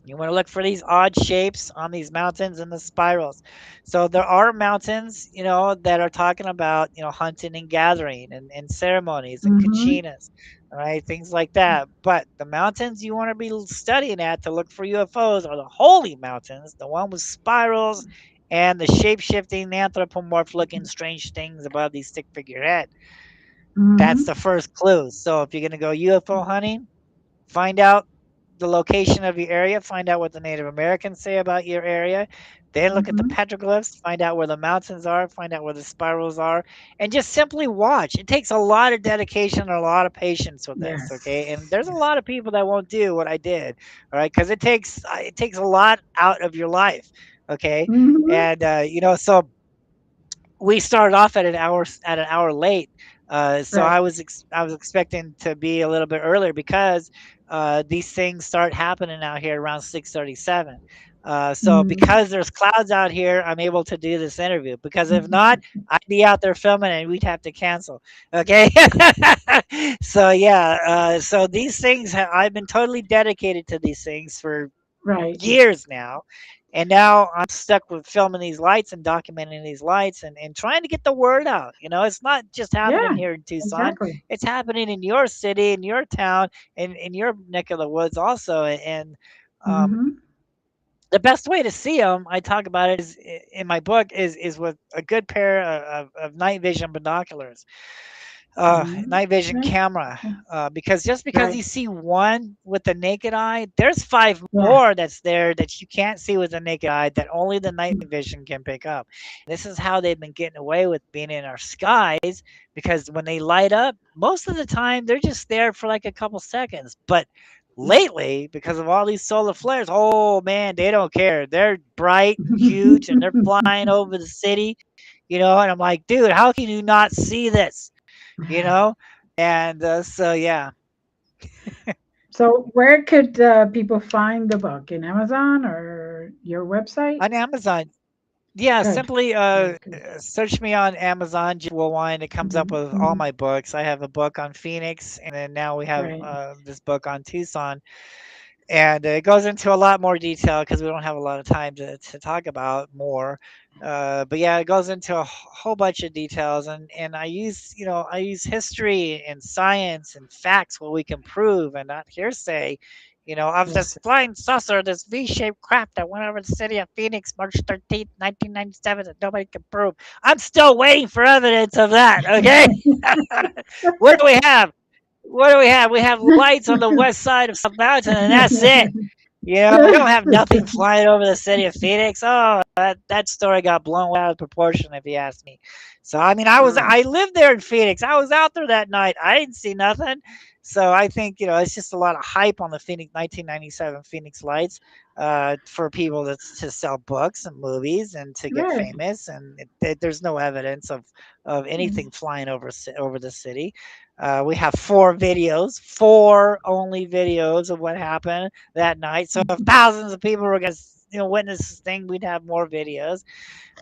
You want to look for these odd shapes on these mountains and the spirals. So there are mountains, that are talking about, hunting and gathering, and ceremonies and Mhm. kachinas, all right, things like that. But the mountains you want to be studying at to look for UFOs are the holy mountains, the one with spirals and the shape shifting anthropomorph looking strange things above these stick figure head. That's Mhm. the first clue. So if you're going to go UFO hunting, find out the location of your area, find out what the Native Americans say about your area, Then look at the Mhm. petroglyphs, find out where the mountains are, find out where the spirals are, and just simply watch. It takes a lot of dedication and a lot of patience with this, Yes. okay? And there's a Yes. lot of people that won't do what I did, all right? Because it takes a lot out of your life, okay? Mhm. And so we started off at an hour late. So Right. I was expecting to be a little bit earlier because these things start happening out here around 6:37. So Mhm. because there's clouds out here, I'm able to do this interview. Because if not, I'd be out there filming and we'd have to cancel. Okay. So yeah. So these things, I've been totally dedicated to these things for Right. years now. And now I'm stuck with filming these lights and documenting these lights and trying to get the word out. It's not just happening Yeah. here in Tucson. Exactly. It's happening in your city, in your town, in your neck of the woods also. And um, Mhm. the best way to see them, I talk about it is in my book, is with a good pair of night vision binoculars, Mhm. night vision Right. camera, because just because Right. you see one with the naked eye, there's five Yeah. more that's there that you can't see with the naked eye that only the night vision can pick up. This is how they've been getting away with being in our skies, because when they light up, most of the time they're just there for like a couple seconds. But lately, because of all these solar flares, oh man, they don't care. They're bright, huge, and they're flying over the city. And I'm like, dude, how can you not see this? you know? And so, yeah, So, where could people find the book? In Amazon or your website? on Amazon. Yeah, Good. simply Good. Good. search me on Amazon, Woolwine. It comes up Mhm. with all Mhm. my books. I have a book on Phoenix, and then now we have Right. this book on Tucson. And it goes into a lot more detail because we don't have a lot of time to talk about more. But yeah, it goes into a whole bunch of details, and I use history and science and facts what we can prove and not hearsay. Of Yes. this flying saucer, this V-shaped craft that went over the city of Phoenix March 13th, 1997 that nobody can prove. I'm still waiting for evidence of that. Okay, what do we have? What do we have? We have lights on the west side of South Mountain, and that's it. We don't have nothing flying over the city of Phoenix. Oh, that story got blown way out of proportion, if you ask me. So, I mean, Right. I lived there in Phoenix. I was out there that night. I didn't see nothing. So I think it's just a lot of hype on the Phoenix 1997 Phoenix Lights, for people to sell books and movies and to get Right. famous. And there's no evidence of anything flying over the city. We have four only videos of what happened that night. So if thousands of people were going to witness this thing, we'd have more videos.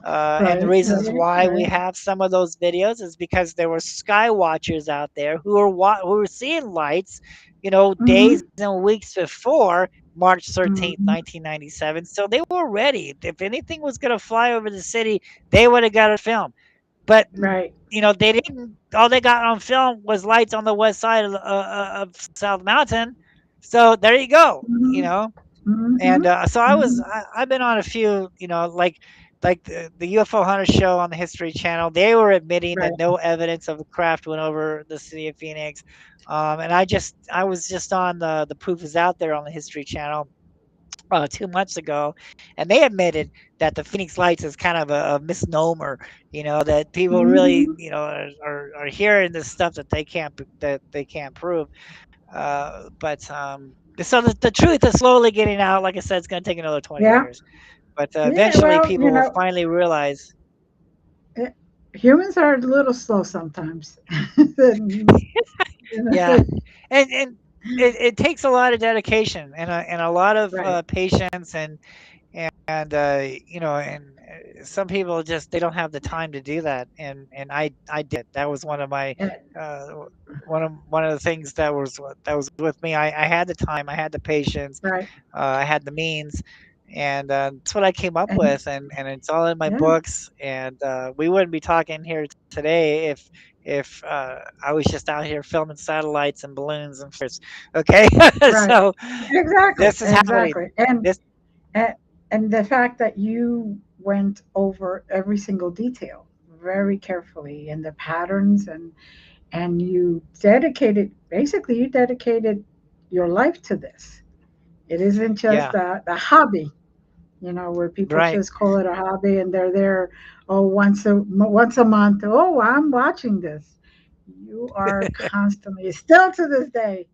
And the Right. reasons Right. why we Right. have some of those videos is because there were sky watchers out there who were seeing lights, days Mhm. and weeks before March 13th, Mhm. 1997. So they were ready. If anything was going to fly over the city, they would have got it filmed. But Right. they didn't. All they got on film was lights on the west side of South Mountain. So there you go. Mhm. And Mhm. so Mhm. I've been on a few, like the UFO Hunters show on the History Channel. They were admitting that Right. no evidence of a craft went over the city of Phoenix. And I was just on the proof is out there on the History Channel 2 months ago, and they admitted that the Phoenix Lights is kind of a misnomer. That people really, Mhm. are hearing this stuff that they can't prove. But so the truth is slowly getting out. Like I said, it's going to take another 20 Yeah. years, but Yeah. eventually Well, people will finally realize. eh, humans are a little slow sometimes. And, Yeah, and it takes a lot of dedication and a lot of right. patience and some people just they don't have the time to do that, and I did it. That was one of my Eh, uh, one of the things that was with me. I had the time, I had the patience, right. I had the means, and that's what I came up And with, and it's all in my yeah. books. And we wouldn't be talking here today if I was just out here filming satellites and balloons and flares. Okay, Right. so Exactly. this is happening. Exactly. And This and and the fact that you went over every single detail very carefully and the patterns and you dedicated your life to this. It isn't just Yeah. a hobby. where people Right. just call it a hobby and they're there, oh, once a month. Oh, I'm watching this. You are constantly, still to this day,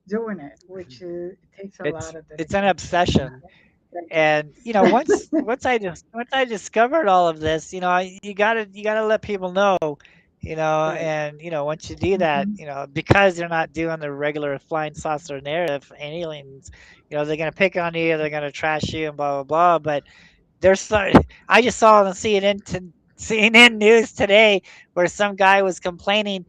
doing it, which it takes a lot of It's an dedication. obsession. Thank you. And once I discovered all of this, you gotta let people know, Right. and once you do that, Hmm. because they're not doing the regular flying saucer narrative, aliens, they're gonna pick on you, they're gonna trash you, and blah blah blah. But there's so I just saw on CNN news today where some guy was complaining,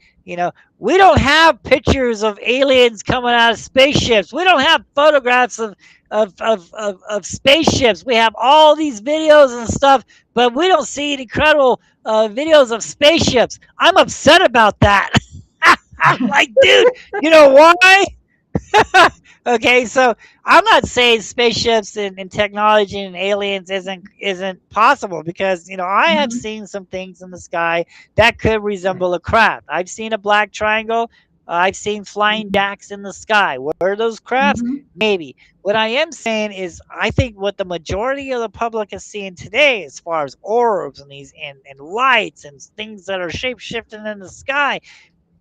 we don't have pictures of aliens coming out of spaceships. We don't have photographs of spaceships. We have all these videos and stuff, but we don't see any credible videos of spaceships. I'm upset about that. I'm like, dude, you know why? Okay, so I'm not saying spaceships and technology and aliens isn't possible because I have Hmm. seen some things in the sky that could Right. resemble a craft. I've seen a black triangle. I've seen flying Hmm. jacks in the sky. What are those crafts? Hmm. Maybe. What I am saying is, I think what the majority of the public is seeing today, as far as orbs and these and lights and things that are shape shifting in the sky,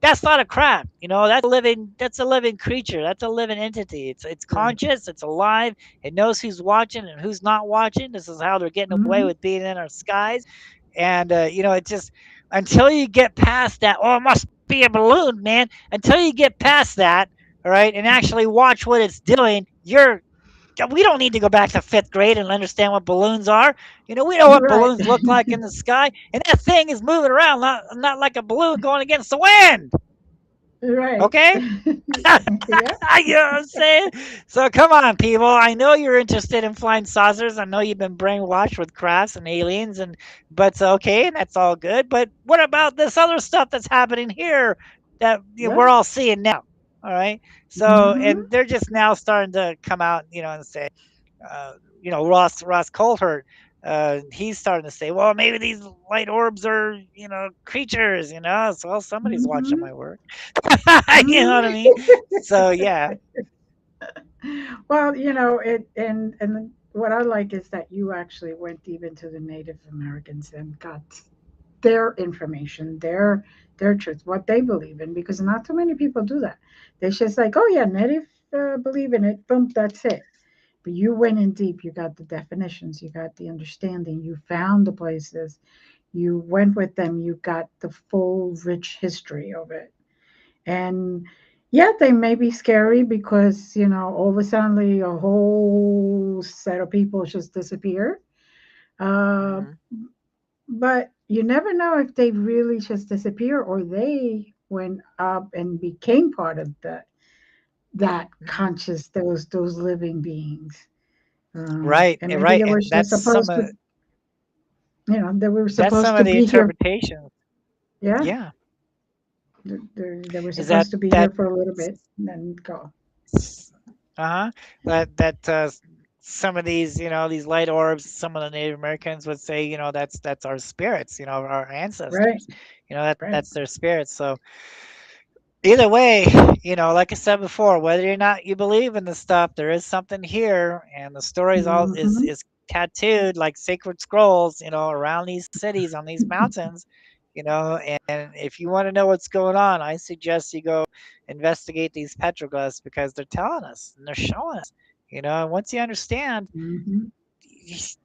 that's not a crab. That's a living creature. That's a living entity. It's Right. conscious, it's alive, it knows who's watching and who's not watching. This is how they're getting away Hmm. with being in our skies. And it just, until you get past that, oh, it must be a balloon, man. Until you get past that, all right, and actually watch what it's doing, we don't need to go back to fifth grade and understand what balloons are. We know what Right. balloons look like in the sky, and that thing is moving around, not like a balloon going against the wind. Right. Okay? Yeah. You know what I'm saying? So come on, people. I know you're interested in flying saucers. I know you've been brainwashed with crafts and aliens, and but okay, and that's all good. But what about this other stuff that's happening here that we're Yeah. all seeing now? All right. So, Hmm. and they're just now starting to come out, and say, uh, Ross Coulthart, he's starting to say, well, maybe these light orbs are, creatures, So, well, somebody's watching Hmm. my work. You know what I Hmm. mean? So, yeah. Well, and what I like is that you actually went deep into the Native Americans and got their information, their truth, what they believe in, because not too many people do that. They're just like, oh yeah, Native believe in it, boom, that's it. But you went in deep. You got the definitions. You got the understanding. You found the places. You went with them. You got the full, rich history of it. And yeah, they may be scary because, all of a sudden a whole set of people just disappear. Uh, Hmm. but you never know if they really just disappear or they went up and became part of that Hmm. conscious, those living beings. Right, And maybe right. they were And just supposed to, they were that's supposed some to of the be here. interpretations. Yeah, Yeah. they were Is that supposed to be here that for a little bit and then go. uh-huh that some of these, these light orbs, some of the Native Americans would say, that's our spirits, our Right, ancestors. right. That's their spirits. So either way, like I said before, whether or not you believe in the stuff, there is something here, and the stories all Hmm. is tattooed like sacred scrolls, around these cities, on these mountains, and if you want to know what's going on, I suggest you go investigate these petroglyphs because they're telling us and they're showing us, and once you understand, Hmm.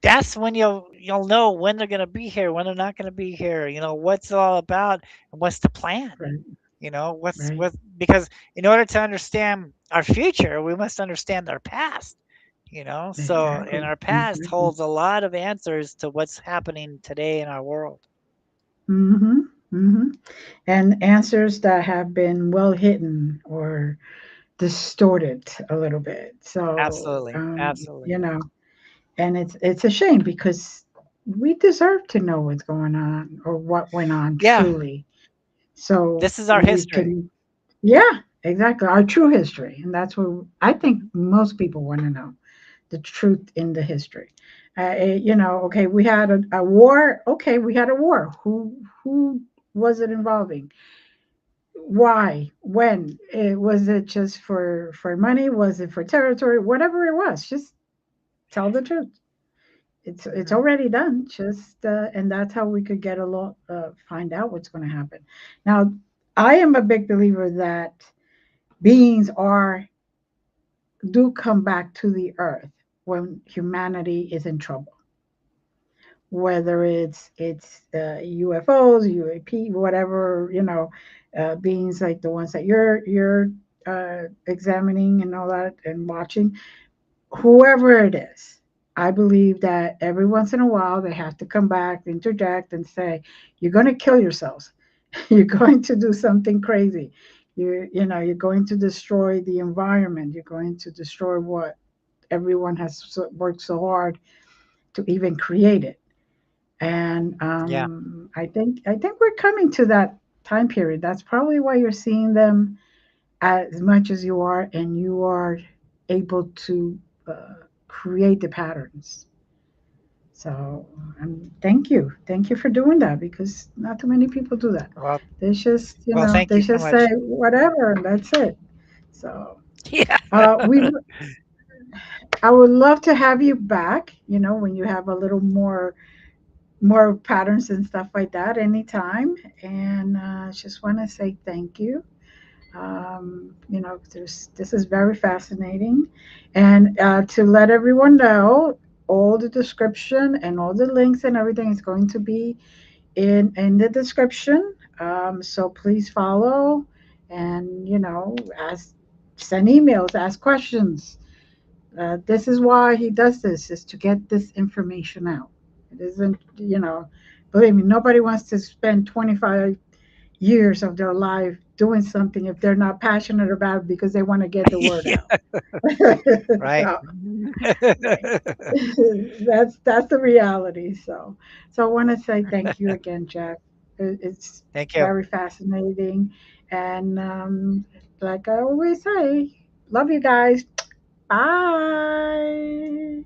that's when you'll know when they're going to be here, when they're not going to be here, what's it all about, and what's the plan. Right, What's right. what because in order to understand our future, we must understand our past. So and Exactly, our past exactly. holds a lot of answers to what's happening today in our world. Hmm. Hmm. And answers that have been well hidden or distorted a little bit. So, Absolutely, absolutely. and it's a shame because we deserve to know what's going on or what went on Yeah, truly. So this is our we history. can, yeah, exactly, our true history, and that's what I think most people want to know, the truth in the history. Okay, we had a war. Okay, we had a war. Who was it involving? Why? When? Was it just for money? Was it for territory? Whatever it was, just tell the truth. it's Mhm. already done. Just and that's how we could get a lot, find out what's going to happen. Now, I am a big believer that beings are do come back to the earth when humanity is in trouble, whether it's UFOs, UAP, whatever, beings like the ones that you're examining and all that and watching, whoever it is. I believe that every once in a while they have to come back, interject, and say, "You're going to kill yourselves. You're going to do something crazy. You're going to destroy the environment. You're going to destroy what everyone has worked so hard to even create it." And Yeah. I think we're coming to that time period. That's probably why you're seeing them as much as you are, and you are able to create the patterns. So, thank you for doing that, because not too many people do that. Well, They just, thank they you so just say much. whatever, and that's it. So, Yeah. we, I would love to have you back. When you have a little more patterns and stuff like that, anytime. And just want to say thank you. This is very fascinating. And to let everyone know, all the description and all the links and everything is going to be in the description. So please follow, and ask, send emails, ask questions. This is why he does this, is to get this information out. It isn't, believe me, nobody wants to spend 25 years of their life doing something if they're not passionate about it, because they want to get the word out. Yeah. Right. So, right. That's the reality. So I want to say thank you again, Jack. It's Thank you. very fascinating, and like I always say, love you guys. Bye.